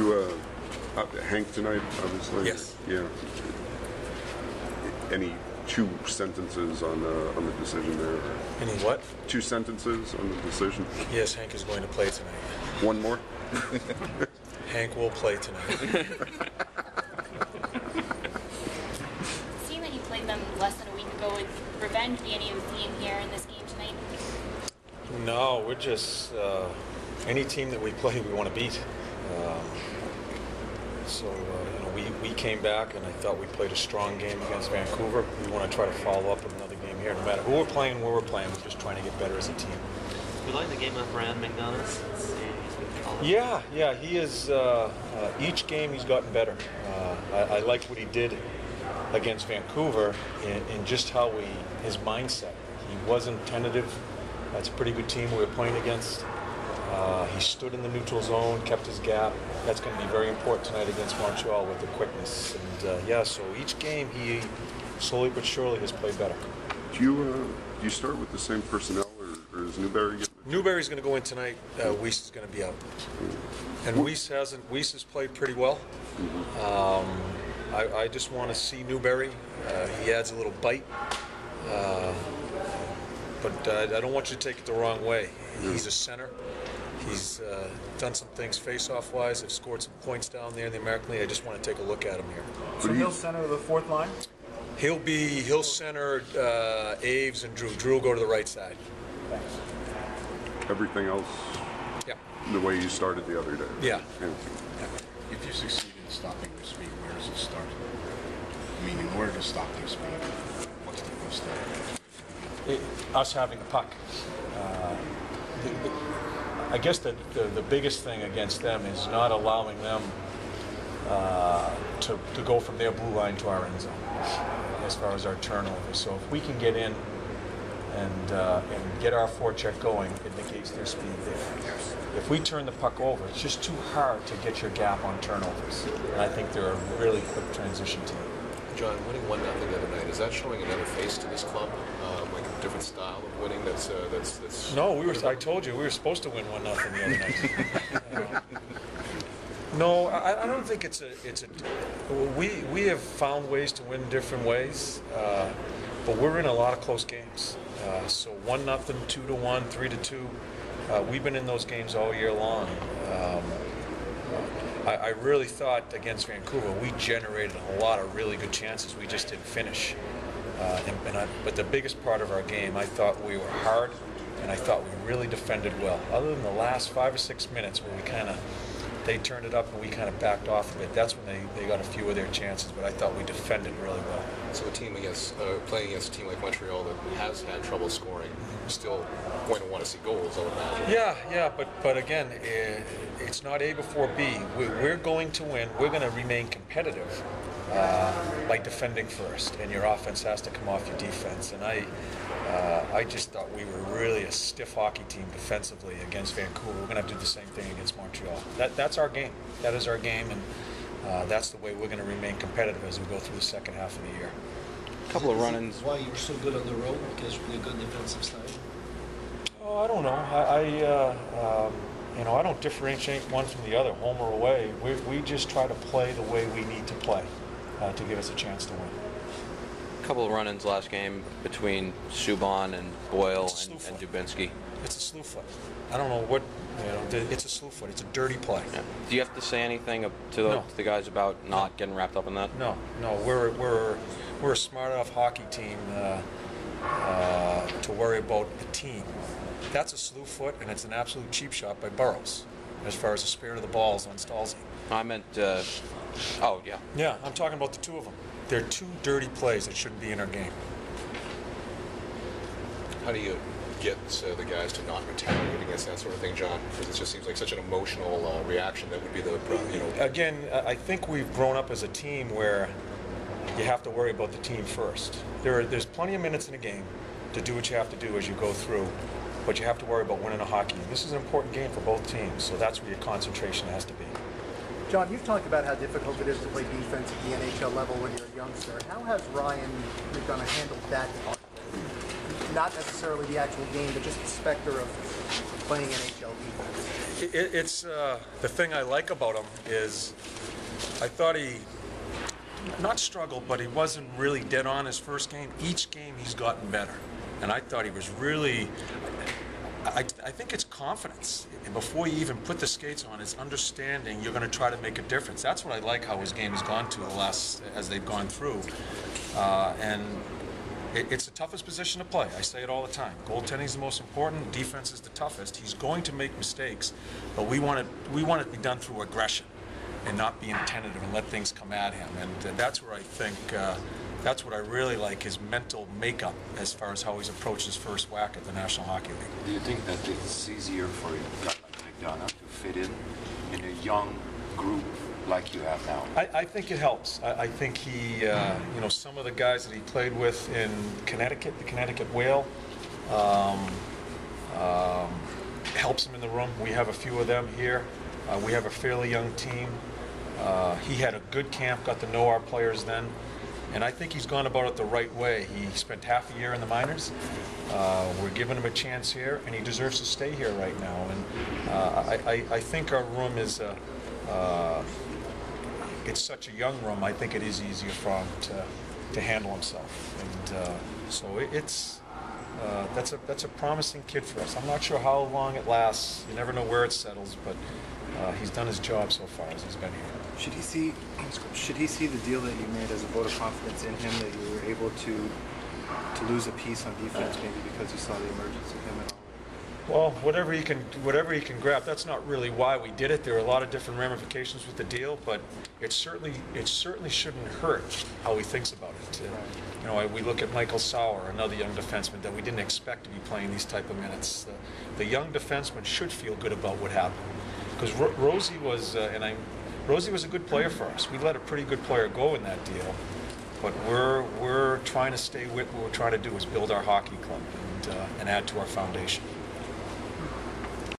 You, Hank tonight, obviously. Yes. Yeah. Any 2 sentences on the decision there? Any what? 2 sentences on the decision. Yes, Hank is going to play tonight. One more. Hank will play tonight. Seeing that you played them less than a week ago, would revenge be any of the theme here in this game tonight? No, we're just any team that we play, we want to beat. We came back, and I thought we played a strong game against Vancouver. We want to try to follow up with another game here. No matter who we're playing, where we're playing, we're just trying to get better as a team. You like the game of Brand McDonough? Yeah, he is. Each game he's gotten better. I like what he did against Vancouver in just how his mindset. He wasn't tentative. That's a pretty good team we were playing against. He stood in the neutral zone, kept his gap. That's going to be very important tonight against Montreal with the quickness. And so each game he slowly but surely has played better. Do you start with the same personnel, or is Newberry getting? Newberry's going to go in tonight. Weiss is going to be out. And Weiss has played pretty well. I just want to see Newberry. He adds a little bite. But I don't want you to take it the wrong way. He's a center. He's done some things face-off wise. Have scored some points down there in the American League. I just want to take a look at him here. So he'll center the 4th line? He'll center Aves and Drew. Drew will go to the right side. Thanks. Everything else, Yeah. the way you started the other day. Yeah. If you succeed in stopping their speed, where does it start? I mean, in order to stop their speed, what's the first step? Us having the puck. I guess the biggest thing against them is not allowing them to go from their blue line to our end zone as far as our turnovers. So if we can get in and get our forecheck going, it negates their speed there. If we turn the puck over, it's just too hard to get your gap on turnovers. And I think they're a really quick transition team. John, winning 1-0 the other night, is that showing another face to this club? Like a different style of winning that's... No, I told you, we were supposed to win 1-0 the other night. No, I don't think it's a... We have found ways to win different ways, but we're in a lot of close games. So 1-0, 2-1, 3-2. We've been in those games all year long. I really thought against Vancouver we generated a lot of really good chances. We just didn't finish. But the biggest part of our game, I thought we were hard, and I thought we really defended well. Other than the last 5 or 6 minutes where they turned it up and we kind of backed off a bit. That's when they got a few of their chances, but I thought we defended really well. So a team playing against a team like Montreal that has had trouble scoring, still going to want to see goals, I would imagine. Yeah, but again, it's not A before B. We're going to win. We're going to remain competitive by defending first, and your offense has to come off your defense. And I just thought we were really a stiff hockey team defensively against Vancouver. We're going to have to do the same thing against Montreal. That's our game. That is our game, and that's the way we're going to remain competitive as we go through the second half of the year. A couple of run-ins. Why you were so good on the road? Because you're a good defensive side. Oh, I don't know. I don't differentiate one from the other, home or away. We just try to play the way we need to play to give us a chance to win. A couple of run-ins last game between Subban and Boyle and Dubinsky. It's a slew foot. I don't know what, it's a slew foot. It's a dirty play. Yeah. Do you have to say anything to the guys about not getting wrapped up in that? No. We're a smart enough hockey team to worry about the team. That's a slew foot, and it's an absolute cheap shot by Burroughs as far as the spirit of the balls on Stalzy. I meant, oh, yeah. Yeah, I'm talking about the two of them. They're two dirty plays that shouldn't be in our game. How do you get the guys to not retaliate against that sort of thing, John? Because it just seems like such an emotional reaction that would be the, Again, I think we've grown up as a team where you have to worry about the team first. There's plenty of minutes in a game to do what you have to do as you go through, but you have to worry about winning a hockey game. This is an important game for both teams, so that's where your concentration has to be. John, you've talked about how difficult it is to play defense at the NHL level when you're a youngster. How has Ryan McDonough handled that part? Not necessarily the actual game, but just the specter of playing NHL defense. It's the thing I like about him is I thought he not struggled, but he wasn't really dead on his first game. Each game he's gotten better, and I thought he was really. I think it's confidence. Before you even put the skates on, it's understanding you're going to try to make a difference. That's what I like how his game has gone to the last as they've gone through, and. It's the toughest position to play. I say it all the time. Goaltending is the most important. Defense is the toughest. He's going to make mistakes, but we want it to be done through aggression and not being tentative and let things come at him. And that's where I think that's what I really like, his mental makeup as far as how he's approached his first whack at the National Hockey League. Do you think that it's easier for a guy like McDonough to fit in a young group like you have now? I think it helps. I think he, some of the guys that he played with in Connecticut, the Connecticut Whale, helps him in the room. We have a few of them here. We have a fairly young team. He had a good camp, got to know our players then, and I think he's gone about it the right way. He spent half a year in the minors. We're giving him a chance here, and he deserves to stay here right now. And I think our room is it's such a young room. I think it is easier for him to handle himself, and so that's a promising kid for us. I'm not sure how long it lasts. You never know where it settles, but he's done his job so far as he's been here. Should he see the deal that you made as a vote of confidence in him, that you were able to lose a piece on defense, maybe because you saw the emergence of him and all? Well, whatever he can grab. That's not really why we did it. There are a lot of different ramifications with the deal, but it certainly shouldn't hurt how he thinks about it. We look at Michael Sauer, another young defenseman that we didn't expect to be playing these type of minutes. The young defenseman should feel good about what happened, because Rosie was a good player for us. We let a pretty good player go in that deal, but we're trying to stay with what we're trying to do is build our hockey club and add to our foundation.